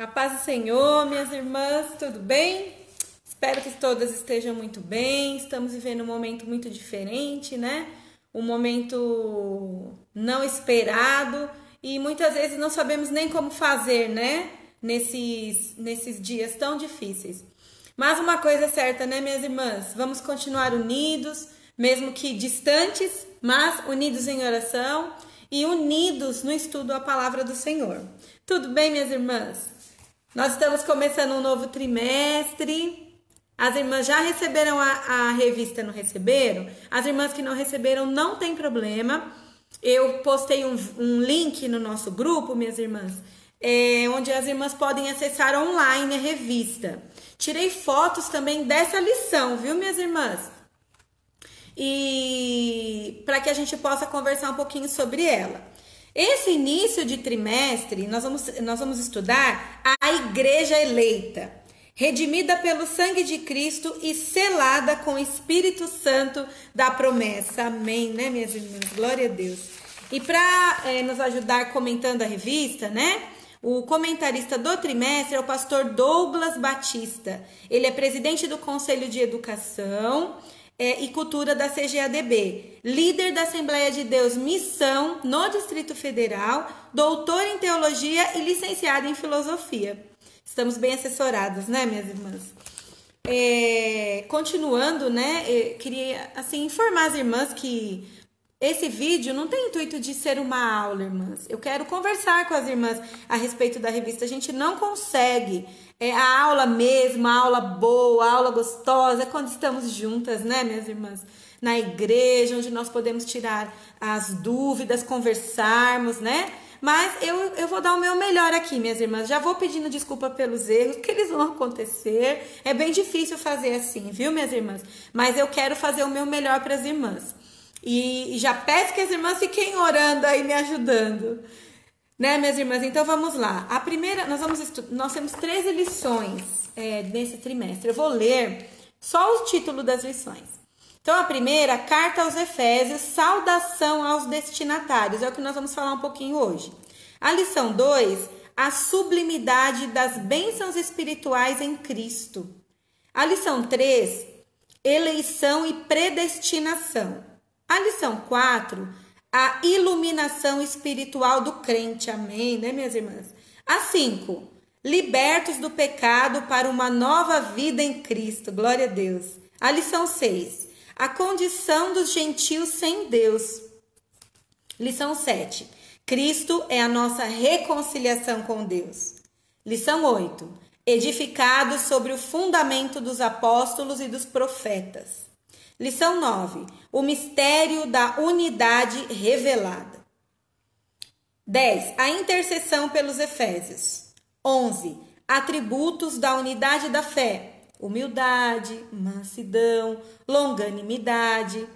A paz do Senhor, minhas irmãs, tudo bem? Espero que todas estejam muito bem. Estamos vivendo um momento muito diferente, né? Um momento não esperado e muitas vezes não sabemos nem como fazer, né? Nesses dias tão difíceis. Mas uma coisa é certa, né, minhas irmãs? Vamos continuar unidos, mesmo que distantes, mas unidos em oração e unidos no estudo da palavra do Senhor. Tudo bem, minhas irmãs? Nós estamos começando um novo trimestre. As irmãs já receberam a revista, não receberam? As irmãs que não receberam, não tem problema. Eu postei um link no nosso grupo, minhas irmãs, onde as irmãs podem acessar online a revista. Tirei fotos também dessa lição, viu, minhas irmãs? E para que a gente possa conversar um pouquinho sobre ela. Esse início de trimestre, nós vamos estudar a igreja eleita, redimida pelo sangue de Cristo e selada com o Espírito Santo da promessa. Amém, né, minhas irmãs? Glória a Deus. E para nos ajudar comentando a revista, né? O comentarista do trimestre é o pastor Douglas Batista. Ele é presidente do Conselho de Educação e Cultura da CGADB, líder da Assembleia de Deus Missão no Distrito Federal, doutor em Teologia e licenciado em Filosofia. Estamos bem assessoradas, né, minhas irmãs? Continuando, né, queria assim informar as irmãs que esse vídeo não tem intuito de ser uma aula, irmãs. Eu quero conversar com as irmãs a respeito da revista. A gente não consegue a aula mesmo, a aula boa, a aula gostosa, quando estamos juntas, né, minhas irmãs? Na igreja, onde nós podemos tirar as dúvidas, conversarmos, né? Mas eu vou dar o meu melhor aqui, minhas irmãs. Já vou pedindo desculpa pelos erros, que eles vão acontecer. É bem difícil fazer assim, viu, minhas irmãs? Mas eu quero fazer o meu melhor para as irmãs. E já peço que as irmãs fiquem orando aí, me ajudando. Né, minhas irmãs? Então vamos lá. A primeira, nós temos 13 lições nesse trimestre. Eu vou ler só o título das lições. Então a primeira, Carta aos Efésios, saudação aos destinatários. É o que nós vamos falar um pouquinho hoje. A lição 2, a sublimidade das bênçãos espirituais em Cristo. A lição 3, eleição e predestinação. A lição 4, a iluminação espiritual do crente. Amém, né, minhas irmãs? A 5, libertos do pecado para uma nova vida em Cristo. Glória a Deus. A lição 6, a condição dos gentios sem Deus. Lição 7, Cristo é a nossa reconciliação com Deus. Lição 8, edificados sobre o fundamento dos apóstolos e dos profetas. Lição 9, o mistério da unidade revelada. 10, a intercessão pelos Efésios. 11, atributos da unidade da fé. Humildade, mansidão, longanimidade.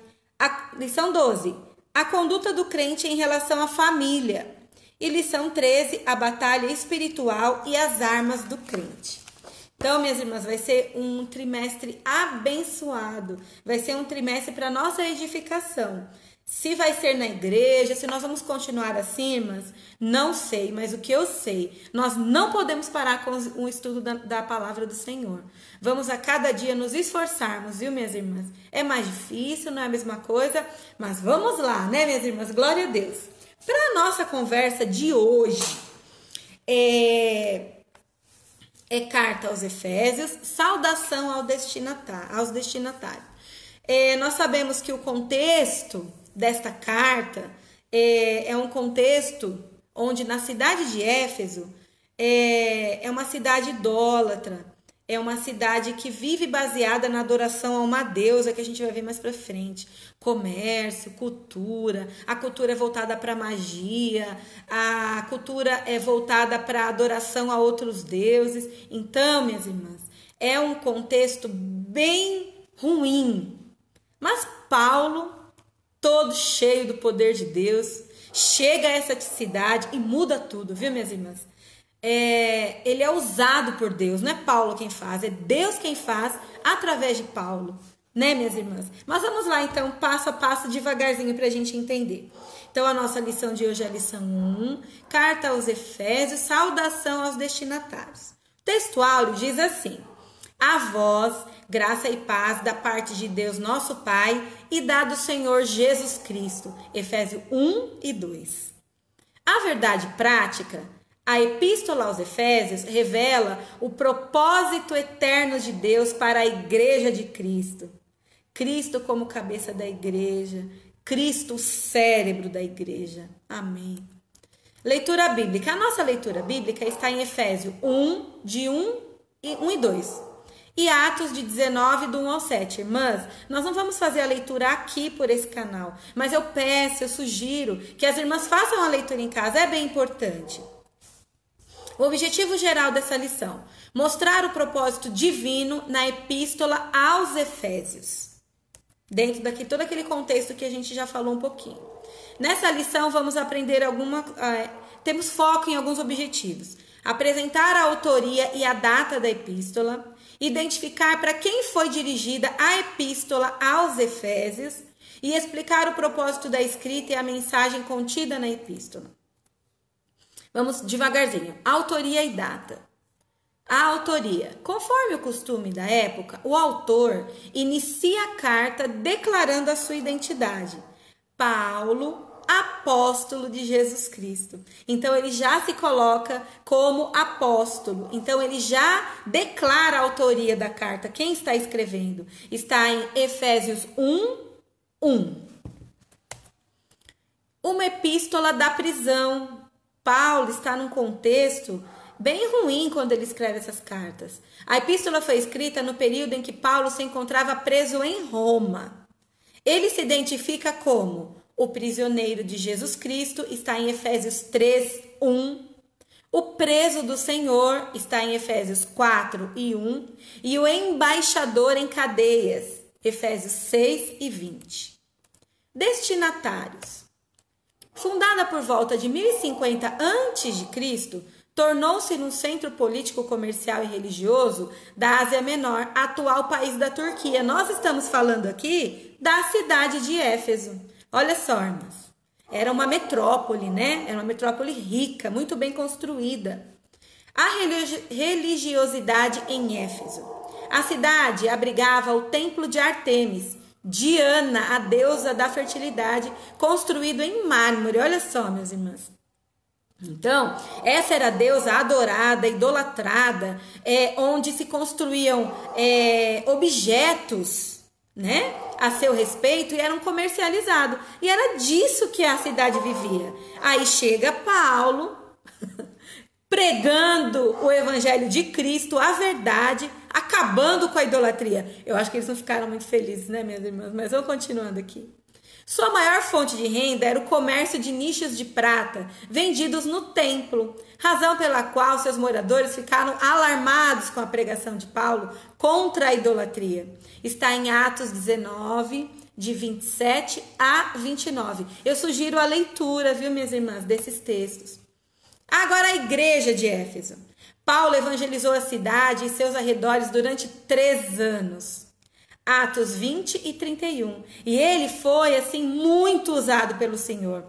Lição 12, a conduta do crente em relação à família. E lição 13, a batalha espiritual e as armas do crente. Então, minhas irmãs, vai ser um trimestre abençoado. Vai ser um trimestre para nossa edificação. Se vai ser na igreja, se nós vamos continuar assim, irmãs, não sei. Mas o que eu sei, nós não podemos parar com o estudo da palavra do Senhor. Vamos a cada dia nos esforçarmos, viu, minhas irmãs? É mais difícil, não é a mesma coisa, mas vamos lá, né, minhas irmãs? Glória a Deus. Para a nossa conversa de hoje, carta aos Efésios, saudação aos destinatários. Nós sabemos que o contexto desta carta é um contexto onde na cidade de Éfeso é uma cidade idólatra, é uma cidade que vive baseada na adoração a uma deusa, que a gente vai ver mais pra frente. Comércio, cultura, a cultura é voltada para magia, a cultura é voltada para adoração a outros deuses. Então, minhas irmãs, é um contexto bem ruim. Mas Paulo, todo cheio do poder de Deus, chega a essa cidade e muda tudo, viu, minhas irmãs? Ele é usado por Deus, não é Paulo quem faz, é Deus quem faz através de Paulo. né, minhas irmãs? Mas vamos lá, então, passo a passo, devagarzinho, para a gente entender. Então, a nossa lição de hoje é a lição 1, carta aos Efésios, saudação aos destinatários. O texto áureo diz assim: a vós, graça e paz da parte de Deus nosso Pai e da do Senhor Jesus Cristo. Efésios 1 e 2. A verdade prática, a epístola aos Efésios revela o propósito eterno de Deus para a igreja de Cristo. Cristo como cabeça da igreja, Cristo o cérebro da igreja. Amém. Leitura bíblica. A nossa leitura bíblica está em Efésios 1, de 1 e 2. E Atos de 19, do 1 ao 7. Irmãs, nós não vamos fazer a leitura aqui por esse canal, mas eu sugiro que as irmãs façam a leitura em casa, é bem importante. O objetivo geral dessa lição: mostrar o propósito divino na epístola aos Efésios. Dentro daqui, todo aquele contexto que a gente já falou um pouquinho. Nessa lição vamos aprender temos foco em alguns objetivos. Apresentar a autoria e a data da epístola, identificar para quem foi dirigida a epístola aos Efésios e explicar o propósito da escrita e a mensagem contida na epístola. Vamos devagarzinho. Autoria e data. A autoria. Conforme o costume da época, o autor inicia a carta declarando a sua identidade. Paulo, apóstolo de Jesus Cristo. Então, ele já se coloca como apóstolo. Então, ele já declara a autoria da carta. Quem está escrevendo? Está em Efésios 1, 1. Uma epístola da prisão. Paulo está num contexto bem ruim quando ele escreve essas cartas. A epístola foi escrita no período em que Paulo se encontrava preso em Roma. Ele se identifica como o prisioneiro de Jesus Cristo, está em Efésios 3, 1. O preso do Senhor, está em Efésios 4 e 1. E o embaixador em cadeias, Efésios 6 e 20. Destinatários. Fundada por volta de 1050 a.C., tornou-se um centro político, comercial e religioso da Ásia Menor, atual país da Turquia. Nós estamos falando aqui da cidade de Éfeso. Olha só, irmãs. Era uma metrópole, né? Era uma metrópole rica, muito bem construída. A religiosidade em Éfeso. A cidade abrigava o templo de Ártemis, Diana, a deusa da fertilidade, construído em mármore. Olha só, meus irmãos. Então, essa era a deusa adorada, idolatrada, onde se construíam objetos, né, a seu respeito e eram comercializados. E era disso que a cidade vivia. Aí chega Paulo, pregando o evangelho de Cristo, a verdade, acabando com a idolatria. Eu acho que eles não ficaram muito felizes, né, minhas irmãs? Mas vou continuando aqui. Sua maior fonte de renda era o comércio de nichos de prata vendidos no templo, razão pela qual seus moradores ficaram alarmados com a pregação de Paulo contra a idolatria. Está em Atos 19, de 27 a 29. Eu sugiro a leitura, viu, minhas irmãs, desses textos. Agora a igreja de Éfeso. Paulo evangelizou a cidade e seus arredores durante 3 anos. Atos 20 e 31. E ele foi, assim, muito usado pelo Senhor.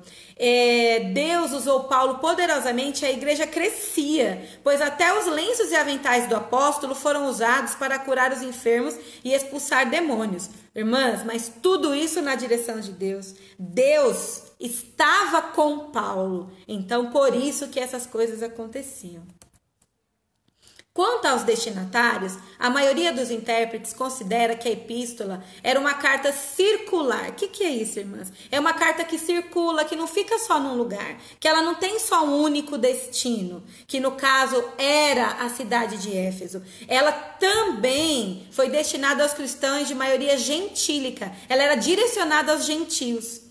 Deus usou Paulo poderosamente e a igreja crescia, pois até os lenços e aventais do apóstolo foram usados para curar os enfermos e expulsar demônios. Irmãs, mas tudo isso na direção de Deus. Deus estava com Paulo. Então, por isso que essas coisas aconteciam. Quanto aos destinatários, a maioria dos intérpretes considera que a epístola era uma carta circular. O que é isso, irmãs? É uma carta que circula, que não fica só num lugar, que ela não tem só um único destino, que no caso era a cidade de Éfeso. Ela também foi destinada aos cristãos de maioria gentílica, ela era direcionada aos gentios.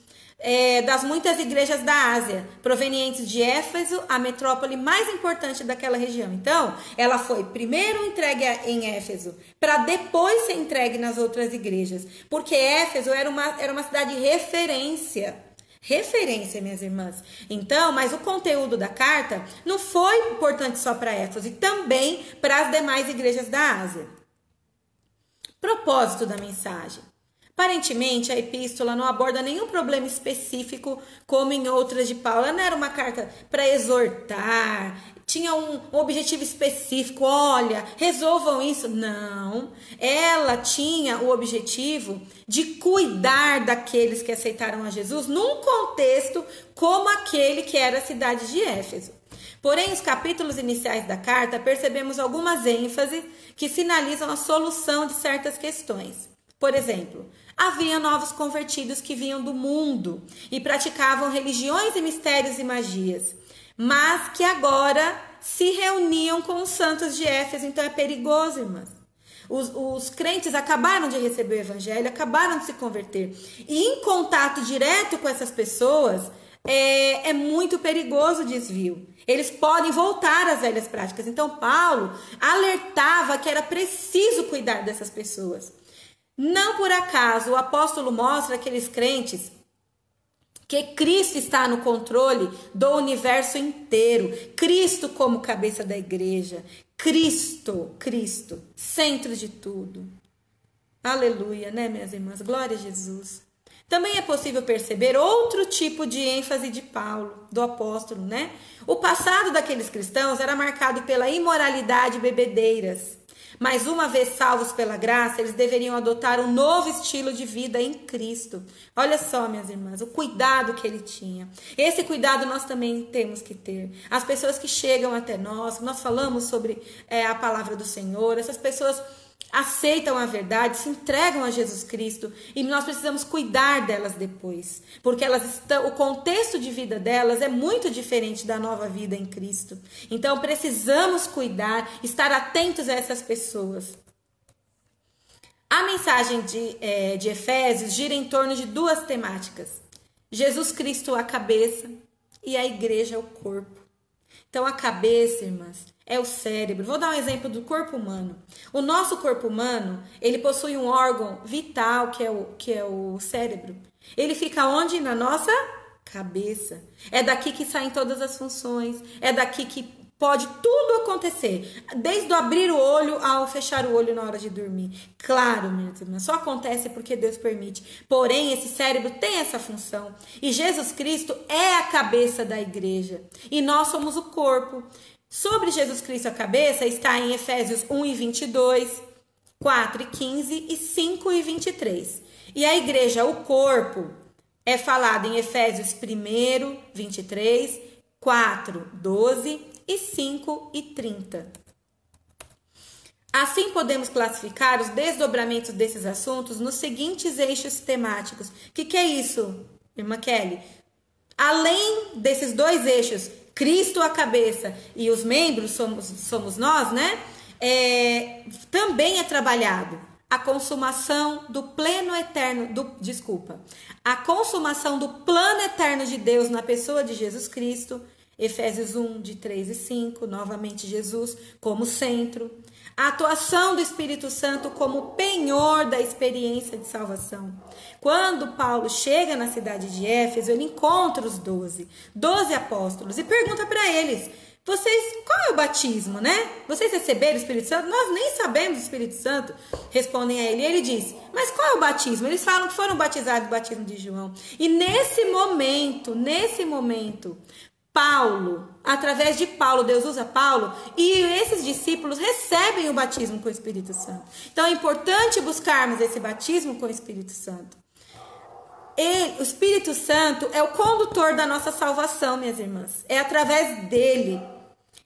Das muitas igrejas da Ásia, provenientes de Éfeso, a metrópole mais importante daquela região. Então, ela foi primeiro entregue em Éfeso, para depois ser entregue nas outras igrejas, porque Éfeso era uma cidade de referência, minhas irmãs. Então, mas o conteúdo da carta não foi importante só para Éfeso, e também para as demais igrejas da Ásia. Propósito da mensagem. Aparentemente, a epístola não aborda nenhum problema específico, como em outras de Paulo. Ela não era uma carta para exortar, tinha um objetivo específico, olha, resolvam isso. Não, ela tinha o objetivo de cuidar daqueles que aceitaram a Jesus num contexto como aquele que era a cidade de Éfeso. Porém, nos capítulos iniciais da carta, percebemos algumas ênfases que sinalizam a solução de certas questões. Por exemplo, havia novos convertidos que vinham do mundo e praticavam religiões e mistérios e magias, mas que agora se reuniam com os santos de Éfeso. Então é perigoso, irmãs. Os crentes acabaram de receber o evangelho, acabaram de se converter. E em contato direto com essas pessoas, é muito perigoso o desvio. Eles podem voltar às velhas práticas. Então Paulo alertava que era preciso cuidar dessas pessoas. Não por acaso o apóstolo mostra àqueles crentes que Cristo está no controle do universo inteiro. Cristo como cabeça da igreja. Cristo, centro de tudo. Aleluia, né, minhas irmãs? Glória a Jesus. Também é possível perceber outro tipo de ênfase de Paulo, do apóstolo, né? O passado daqueles cristãos era marcado pela imoralidade e bebedeiras. Mas uma vez salvos pela graça, eles deveriam adotar um novo estilo de vida em Cristo. Olha só, minhas irmãs, o cuidado que ele tinha. Esse cuidado nós também temos que ter. As pessoas que chegam até nós falamos sobre a palavra do Senhor, essas pessoas aceitam a verdade, se entregam a Jesus Cristo e nós precisamos cuidar delas depois, porque o contexto de vida delas é muito diferente da nova vida em Cristo. Então precisamos cuidar, estar atentos a essas pessoas. A mensagem de Efésios gira em torno de duas temáticas: Jesus Cristo a cabeça e a igreja o corpo. Então a cabeça, irmãs, é o cérebro. Vou dar um exemplo do corpo humano. O nosso corpo humano, ele possui um órgão vital, que é o cérebro. Ele fica onde? Na nossa cabeça. É daqui que saem todas as funções. É daqui que pode tudo acontecer. Desde o abrir o olho ao fechar o olho na hora de dormir. Claro, minhas irmãs, só acontece porque Deus permite. Porém, esse cérebro tem essa função. E Jesus Cristo é a cabeça da igreja. E nós somos o corpo. Sobre Jesus Cristo a cabeça está em Efésios 1:22, 4:15 e 5:23. E a igreja, o corpo, é falado em Efésios 1:23, 4:12 e 5:30. Assim podemos classificar os desdobramentos desses assuntos nos seguintes eixos temáticos. O que é isso, irmã Kelly? Além desses dois eixos, Cristo a cabeça e os membros somos nós, né? Também é trabalhado a consumação do plano eterno, a consumação do plano eterno de Deus na pessoa de Jesus Cristo, Efésios 1:3 e 5, novamente Jesus como centro. A atuação do Espírito Santo como penhor da experiência de salvação. Quando Paulo chega na cidade de Éfeso, ele encontra os 12 apóstolos e pergunta para eles: qual é o batismo, né? Vocês receberam o Espírito Santo? Nós nem sabemos do Espírito Santo. Respondem a ele. E ele diz: mas qual é o batismo? Eles falam que foram batizados do batismo de João. E nesse momento, Paulo, através de Paulo, Deus usa Paulo, e esses discípulos recebem o batismo com o Espírito Santo. Então é importante buscarmos esse batismo com o Espírito Santo. O Espírito Santo é o condutor da nossa salvação, minhas irmãs. É através dele.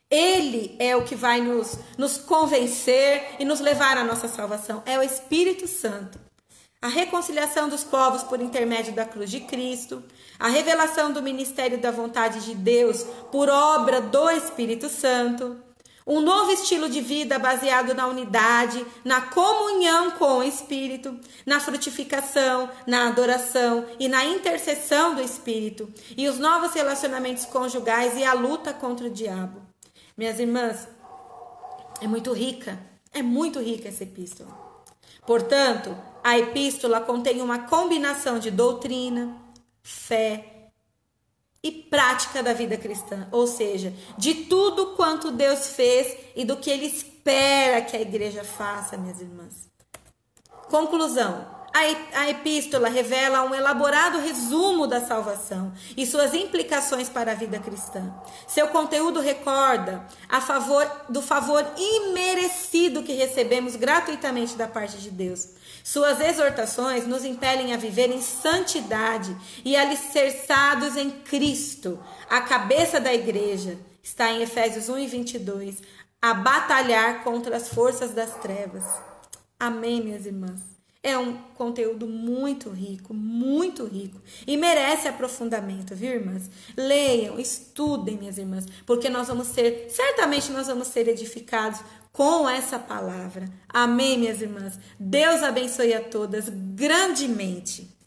Ele é o que vai nos convencer e nos levar à nossa salvação. É o Espírito Santo. A reconciliação dos povos por intermédio da cruz de Cristo, a revelação do ministério da vontade de Deus por obra do Espírito Santo, um novo estilo de vida baseado na unidade, na comunhão com o Espírito, na frutificação, na adoração e na intercessão do Espírito, e os novos relacionamentos conjugais e a luta contra o diabo. Minhas irmãs, é muito rica essa epístola. Portanto, a epístola contém uma combinação de doutrina, fé e prática da vida cristã, ou seja, de tudo quanto Deus fez e do que Ele espera que a igreja faça, minhas irmãs. Conclusão. A epístola revela um elaborado resumo da salvação e suas implicações para a vida cristã. Seu conteúdo recorda do favor imerecido que recebemos gratuitamente da parte de Deus. Suas exortações nos impelem a viver em santidade e alicerçados em Cristo, a cabeça da igreja. Está em Efésios 1:22, a batalhar contra as forças das trevas. Amém, minhas irmãs? É um conteúdo muito rico e merece aprofundamento, viu, irmãs? Leiam, estudem, minhas irmãs, porque certamente nós vamos ser edificados com essa palavra. Amém, minhas irmãs? Deus abençoe a todas grandemente.